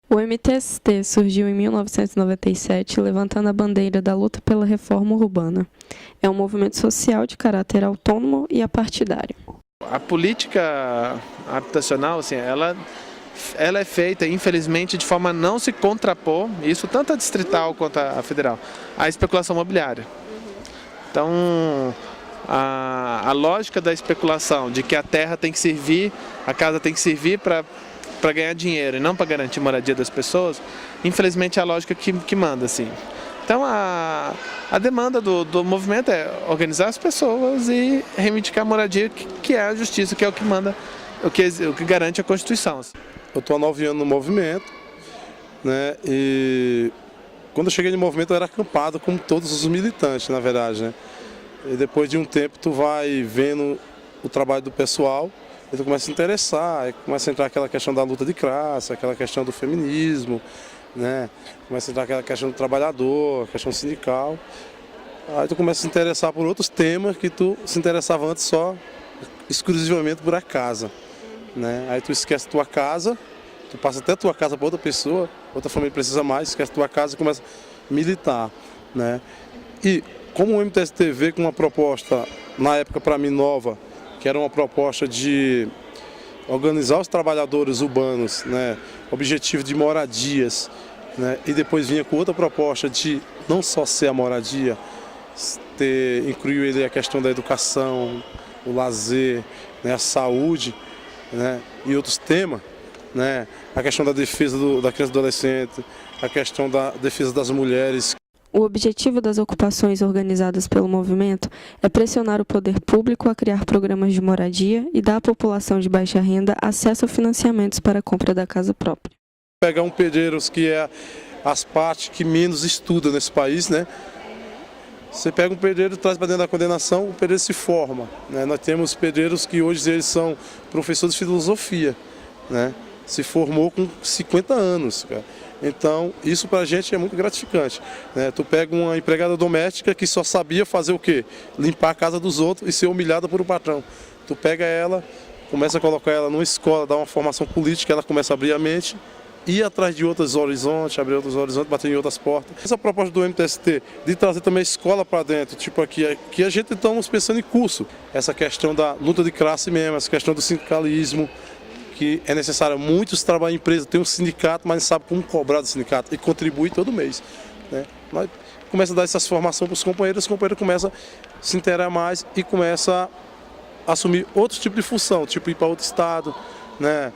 O MTST surgiu em 1997, levantando a bandeira da luta pela reforma urbana. É um movimento social de caráter autônomo e apartidário. A política habitacional, assim, ela é feita, infelizmente, de forma a não se contrapor, isso tanto a distrital quanto a federal, à especulação imobiliária. Então, a lógica da especulação, de que a terra tem que servir, a casa tem que servir para ganhar dinheiro e não para garantir moradia das pessoas, infelizmente é a lógica que manda, assim. Então a demanda do movimento é organizar as pessoas e reivindicar a moradia, que é a justiça, que é o que manda, o que garante a Constituição. Eu estou há 9 anos no movimento, né? E quando eu cheguei no movimento eu era acampado como todos os militantes, na verdade, né? E depois de um tempo tu vai vendo o trabalho do pessoal, e tu começa a se interessar, aí começa a entrar aquela questão da luta de classe, aquela questão do feminismo, né? Começa a entrar aquela questão do trabalhador, a questão sindical. Aí tu começa a se interessar por outros temas que tu se interessava antes só exclusivamente por a casa, né? Aí tu esquece tua casa, tu passa até tua casa para outra pessoa, outra família precisa mais, esquece tua casa e começa a militar, né? E como o MTST veio com uma proposta, na época para mim nova, que era uma proposta de organizar os trabalhadores urbanos, né, objetivo de moradias, né, e depois vinha com outra proposta de não só ser a moradia, incluiu ele a questão da educação, o lazer, né, a saúde, né, e outros temas, né, a questão da defesa da criança e do adolescente, a questão da defesa das mulheres. O objetivo das ocupações organizadas pelo movimento é pressionar o poder público a criar programas de moradia e dar à população de baixa renda acesso a financiamentos para a compra da casa própria. Pegar um Pedreiros, que é as partes que menos estudam nesse país, né? Você pega um pedreiro, traz para dentro da condenação, o pedreiro se forma, né? Nós temos pedreiros que hoje eles são professores de filosofia, né? Se formou com 50 anos, cara. Então, isso pra gente é muito gratificante, né? Tu pega uma empregada doméstica que só sabia fazer o quê? Limpar a casa dos outros e ser humilhada por um patrão. Tu pega ela, começa a colocar ela numa escola, dá uma formação política, ela começa a abrir a mente, ir atrás de outros horizontes, abrir outros horizontes, bater em outras portas. Essa proposta do MTST de trazer também a escola para dentro, tipo aqui a gente estamos pensando em curso. Essa questão da luta de classe mesmo, essa questão do sindicalismo, que é necessário. Muitos trabalham em empresa, tem um sindicato, mas não sabe como cobrar do sindicato e contribui todo mês, né? Nós começa a dar essas formações para os companheiros começam a se inteirar mais e começa a assumir outro tipo de função, tipo ir para outro estado, né?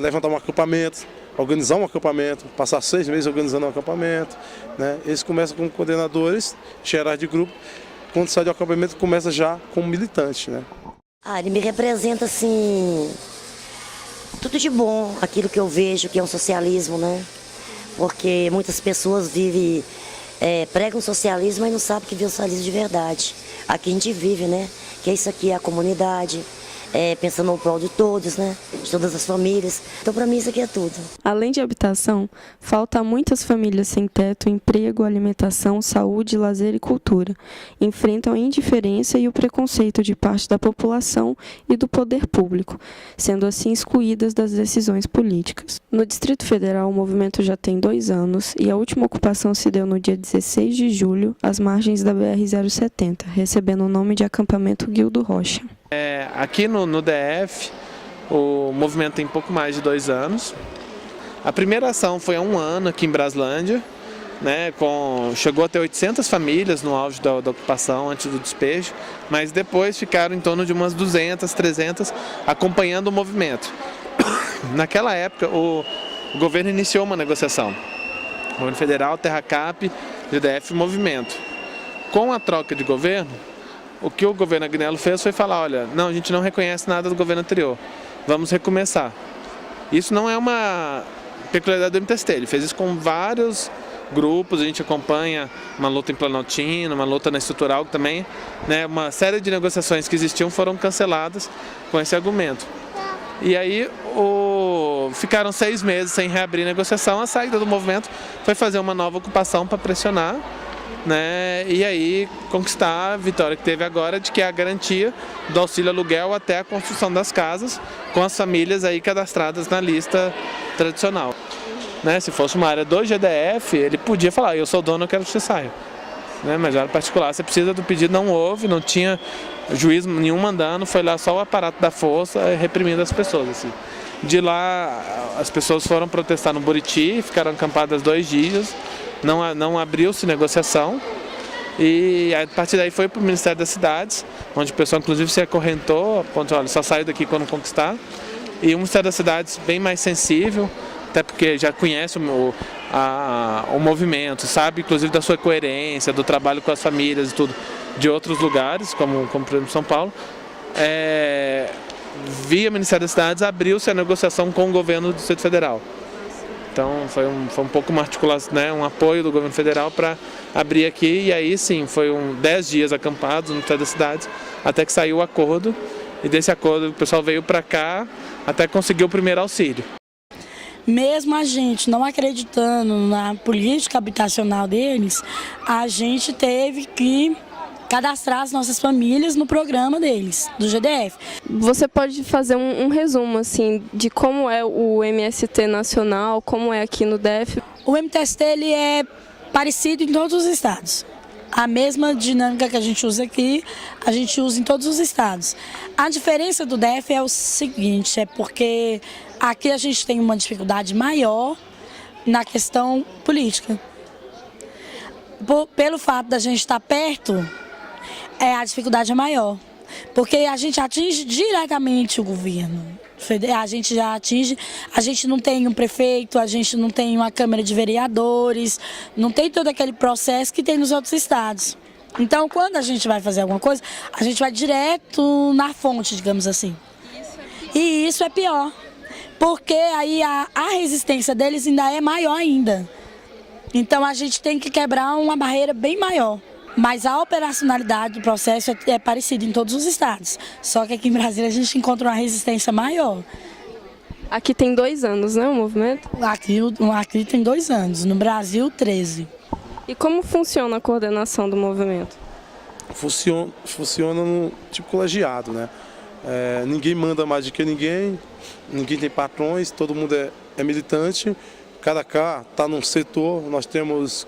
Levantar um acampamento, organizar um acampamento, passar 6 meses organizando um acampamento, né? Eles começam como coordenadores, gerais de grupo, quando sai do acampamento começa já como militante, né? Ele me representa assim tudo de bom, aquilo que eu vejo que é um socialismo, né? Porque muitas pessoas vivem, pregam socialismo, mas não sabem que vive o socialismo de verdade. Aqui a gente vive, né? Que isso aqui é a comunidade, pensando no prol de todos, né? De todas as famílias. Então, para mim, isso aqui é tudo. Além de habitação, falta a muitas famílias sem teto, emprego, alimentação, saúde, lazer e cultura. Enfrentam a indiferença e o preconceito de parte da população e do poder público, sendo assim excluídas das decisões políticas. No Distrito Federal, o movimento já tem 2 anos e a última ocupação se deu no dia 16 de julho, às margens da BR-070, recebendo o nome de acampamento Guildo Rocha. Aqui no DF, o movimento tem pouco mais de 2 anos. A primeira ação foi há 1 ano aqui em Braslândia, né, chegou a ter 800 famílias no auge da ocupação, antes do despejo, mas depois ficaram em torno de umas 200, 300 acompanhando o movimento. Naquela época, o governo iniciou uma negociação. O governo federal, Terracap, DF e Movimento. Com a troca de governo, o que o governo Agnello fez foi falar, olha, não, a gente não reconhece nada do governo anterior, vamos recomeçar. Isso não é uma peculiaridade do MTST, ele fez isso com vários grupos, a gente acompanha uma luta em Planaltina, uma luta na estrutural também, né, uma série de negociações que existiam foram canceladas com esse argumento. E aí ficaram 6 meses sem reabrir a negociação, a saída do movimento foi fazer uma nova ocupação para pressionar, né, e aí conquistar a vitória que teve agora de que é a garantia do auxílio aluguel até a construção das casas com as famílias aí cadastradas na lista tradicional. né? Se fosse uma área do GDF, ele podia falar, eu sou dono, eu quero que você saia. Né? Mas área particular, você precisa do pedido, não houve, não tinha juiz nenhum mandando, foi lá só o aparato da força reprimindo as pessoas. Assim. De lá, as pessoas foram protestar no Buriti, ficaram acampadas 2 dias, não abriu-se negociação. E a partir daí foi para o Ministério das Cidades, onde o pessoal inclusive se acorrentou, ponto, olha, só saiu daqui quando conquistar. E o Ministério das Cidades bem mais sensível, até porque já conhece o movimento, sabe inclusive da sua coerência, do trabalho com as famílias e tudo, de outros lugares, como por exemplo São Paulo. Via Ministério das Cidades, abriu-se a negociação com o governo do Distrito Federal. Então foi um pouco uma articulação, né, um apoio do governo federal para abrir aqui, e aí sim, foi 10 dias acampados no Ministério das Cidades, até que saiu o acordo, e desse acordo o pessoal veio para cá até conseguir o primeiro auxílio. Mesmo a gente não acreditando na política habitacional deles, a gente teve que cadastrar as nossas famílias no programa deles, do GDF. Você pode fazer um resumo assim, de como é o MST nacional, como é aqui no DF? O MTST ele é parecido em todos os estados. A mesma dinâmica que a gente usa aqui, a gente usa em todos os estados. A diferença do DF é o seguinte, é porque aqui a gente tem uma dificuldade maior na questão política. Pelo fato da gente estar perto, a dificuldade é maior, porque a gente atinge diretamente o governo. A gente já atinge, a gente não tem um prefeito, a gente não tem uma Câmara de Vereadores, não tem todo aquele processo que tem nos outros estados. Então, quando a gente vai fazer alguma coisa, a gente vai direto na fonte, digamos assim. E isso é pior, porque aí a resistência deles ainda é maior ainda. Então, a gente tem que quebrar uma barreira bem maior. Mas a operacionalidade do processo é parecida em todos os estados. Só que aqui em Brasília a gente encontra uma resistência maior. Aqui tem 2 anos, né, o movimento? Aqui tem 2 anos, no Brasil 13. E como funciona a coordenação do movimento? Funciona no tipo colegiado, né? Ninguém manda mais do que ninguém tem patrões, todo mundo é militante. Cada cá está num setor, nós temos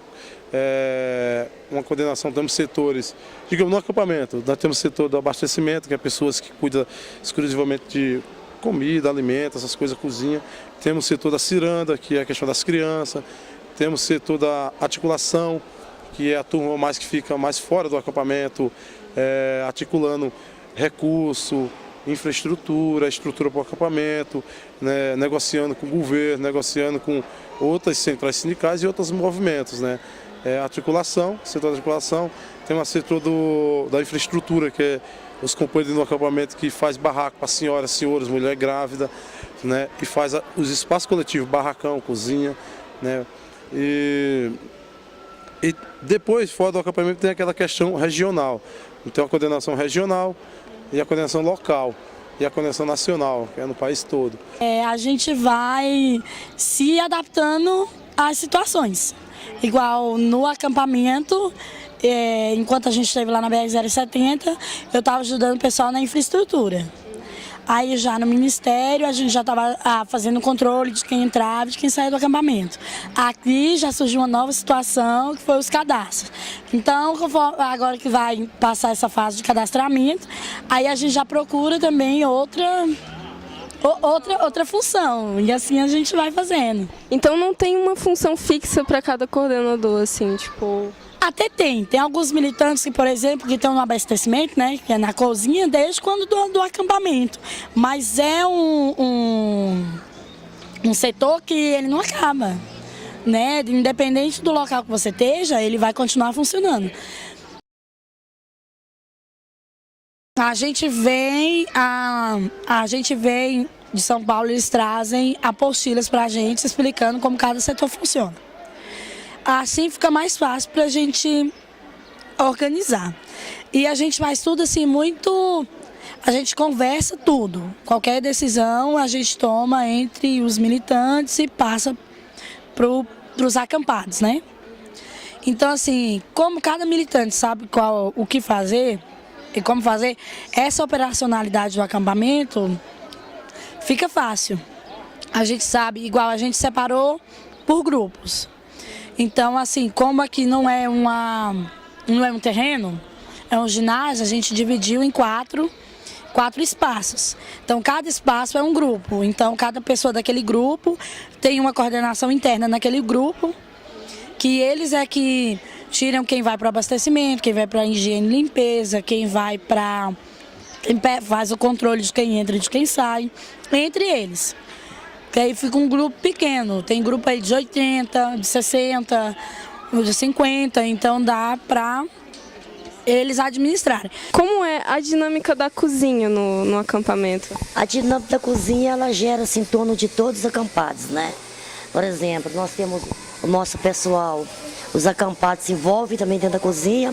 uma coordenação, temos setores, digamos, no acampamento, nós temos o setor do abastecimento, que é pessoas que cuidam exclusivamente de comida, alimento, essas coisas, cozinha. Temos o setor da ciranda, que é a questão das crianças. Temos o setor da articulação, que é a turma mais que fica mais fora do acampamento, articulando recurso, infraestrutura, estrutura para o acampamento, né, negociando com o governo, negociando com outras centrais sindicais e outros movimentos, né? Articulação, setor da articulação, tem um setor da infraestrutura, que é os companheiros do acampamento que faz barraco para senhoras, senhores, mulher grávida, né, e faz os espaços coletivos, barracão, cozinha, né, e depois, fora do acampamento, tem aquela questão regional. Então a coordenação regional e a coordenação local e a coordenação nacional, que é no país todo. A gente vai se adaptando às situações. Igual no acampamento, enquanto a gente esteve lá na BR-070, eu estava ajudando o pessoal na infraestrutura. Aí já no Ministério, a gente já estava fazendo controle de quem entrava e de quem saía do acampamento. Aqui já surgiu uma nova situação, que foi os cadastros. Então, agora que vai passar essa fase de cadastramento, aí a gente já procura também outra função, e assim a gente vai fazendo. Então não tem uma função fixa para cada coordenador, assim, tipo... Até tem alguns militantes que, por exemplo, que estão no abastecimento, né, que é na cozinha, desde quando do acampamento. Mas é um setor que ele não acaba, né, independente do local que você esteja, ele vai continuar funcionando. A gente vem de São Paulo, eles trazem apostilas para a gente explicando como cada setor funciona. Assim fica mais fácil para a gente organizar. E a gente faz tudo assim muito... A gente conversa tudo. Qualquer decisão a gente toma entre os militantes e passa para os acampados, né? Então assim, como cada militante sabe o que fazer e como fazer, essa operacionalidade do acampamento fica fácil. A gente sabe, igual a gente separou por grupos. Então, assim, como aqui não é um terreno, é um ginásio, a gente dividiu em quatro espaços. Então, cada espaço é um grupo. Então, cada pessoa daquele grupo tem uma coordenação interna naquele grupo, que eles é que tiram quem vai para o abastecimento, quem vai para a higiene e limpeza, quem faz o controle de quem entra e de quem sai, entre eles. Que aí fica um grupo pequeno, tem grupo aí de 80, de 60, de 50, então dá para eles administrarem. Como é a dinâmica da cozinha no acampamento? A dinâmica da cozinha, ela gera-se em torno de todos os acampados, né? Por exemplo, nós temos o nosso pessoal, os acampados se envolvem também dentro da cozinha,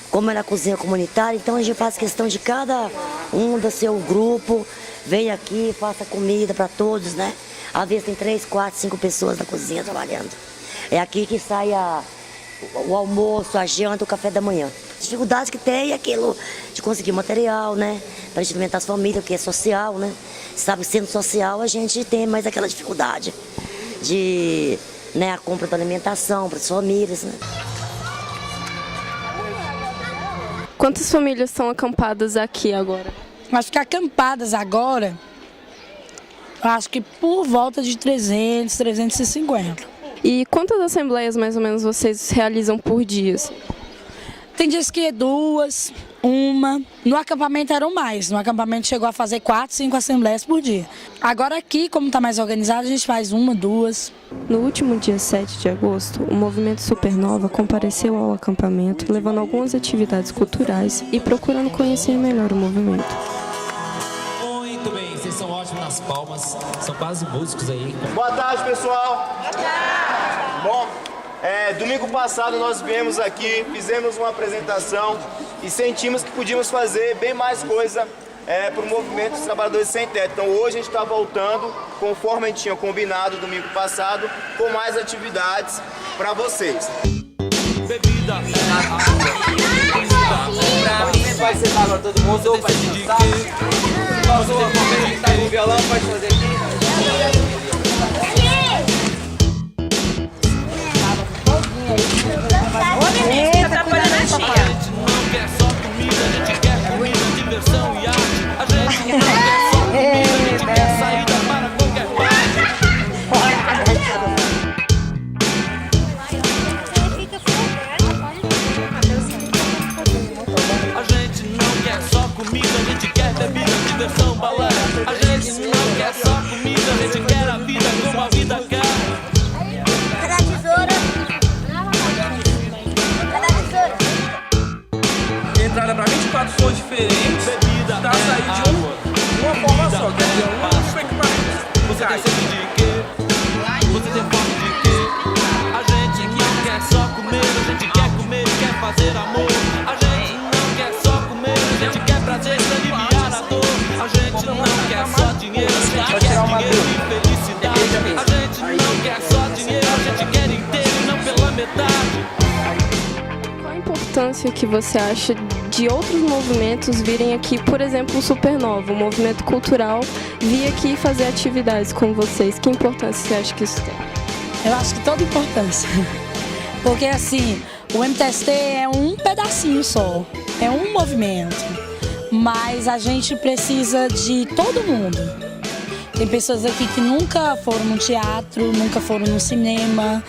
como é na cozinha comunitária, então a gente faz questão de cada um do seu grupo, vem aqui, faça comida para todos, né? Às vezes tem 3, 4, 5 pessoas na cozinha trabalhando. É aqui que sai o almoço, a janta, o café da manhã. As dificuldades que tem é aquilo de conseguir material, né? Para a gente alimentar as famílias, porque é social, né? Sabe, sendo social, a gente tem mais aquela dificuldade de, né, a compra da alimentação para as famílias, né? Quantas famílias estão acampadas aqui agora? Acho que acampadas agora, acho que por volta de 300, 350. E quantas assembleias mais ou menos vocês realizam por dia? Tem dias que é 2, 1. No acampamento eram mais. No acampamento chegou a fazer 4, 5 assembleias por dia. Agora aqui, como está mais organizado, a gente faz 1, 2. No último dia 7 de agosto, o Movimento Supernova compareceu ao acampamento, levando algumas atividades culturais e procurando conhecer melhor o movimento. Muito bem, vocês são ótimos nas palmas, são quase músicos aí. Boa tarde, pessoal. Boa tarde. Bom, domingo passado nós viemos aqui, fizemos uma apresentação e sentimos que podíamos fazer bem mais coisa para o movimento dos trabalhadores sem teto. Então hoje a gente está voltando, conforme a gente tinha combinado domingo passado, com mais atividades para vocês. Bebida, Vai sentar agora todo mundo, vai descansar. Passou a comer, tá com o violão, pode fazer aqui. Tá falando a tia. a gente não quer só comida, a gente quer comida, diversão e arte. A gente não quer só comida, a gente quer saída para qualquer parte. A gente não quer só comida, a gente quer bebida, diversão, balé. A gente não quer só comida, a gente quer a vida como a vida quer. Cadê a tesoura? Cadê a tesoura? Entrada para 24 sons diferentes, Bebida, tá sair de uma forma só, quer dizer, um equipamento. Você tem sede de quê? Você tem fome de quê? A gente não quer só comer, a gente quer comer e quer fazer amor. A gente não quer só comer, a gente quer prazer e aliviar a dor. A gente não quer só dinheiro, a gente quer dinheiro e felicidade. A gente não quer só dinheiro, a gente quer inteiro e não pela metade. Qual a importância que você acha de outros movimentos virem aqui, por exemplo, o Supernova, um movimento cultural, vir aqui fazer atividades com vocês? Que importância você acha que isso tem? Eu acho que toda importância. Porque assim, o MTST é um pedacinho só, é um movimento. Mas a gente precisa de todo mundo. Tem pessoas aqui que nunca foram no teatro, nunca foram no cinema,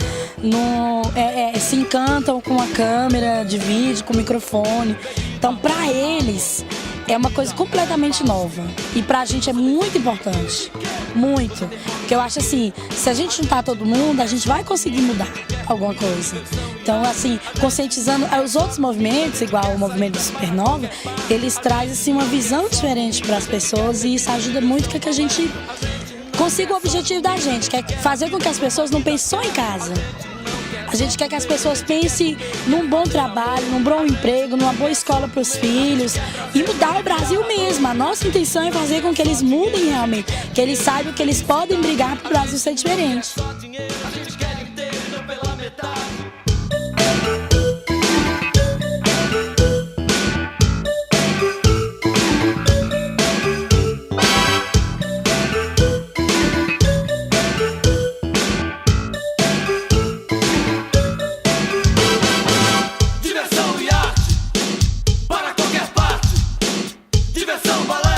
se encantam com a câmera de vídeo, com o microfone. Então, para eles, é uma coisa completamente nova. E pra gente é muito importante. Muito. Porque eu acho assim, se a gente juntar todo mundo, a gente vai conseguir mudar alguma coisa. Então, assim, conscientizando os outros movimentos, igual o movimento do Supernova, eles trazem assim, uma visão diferente para as pessoas e isso ajuda muito para que a gente consiga o objetivo da gente, que é fazer com que as pessoas não pensem só em casa. A gente quer que as pessoas pensem num bom trabalho, num bom emprego, numa boa escola para os filhos e mudar o Brasil mesmo. A nossa intenção é fazer com que eles mudem realmente, que eles saibam que eles podem brigar para o Brasil ser diferente. diversão, balanço.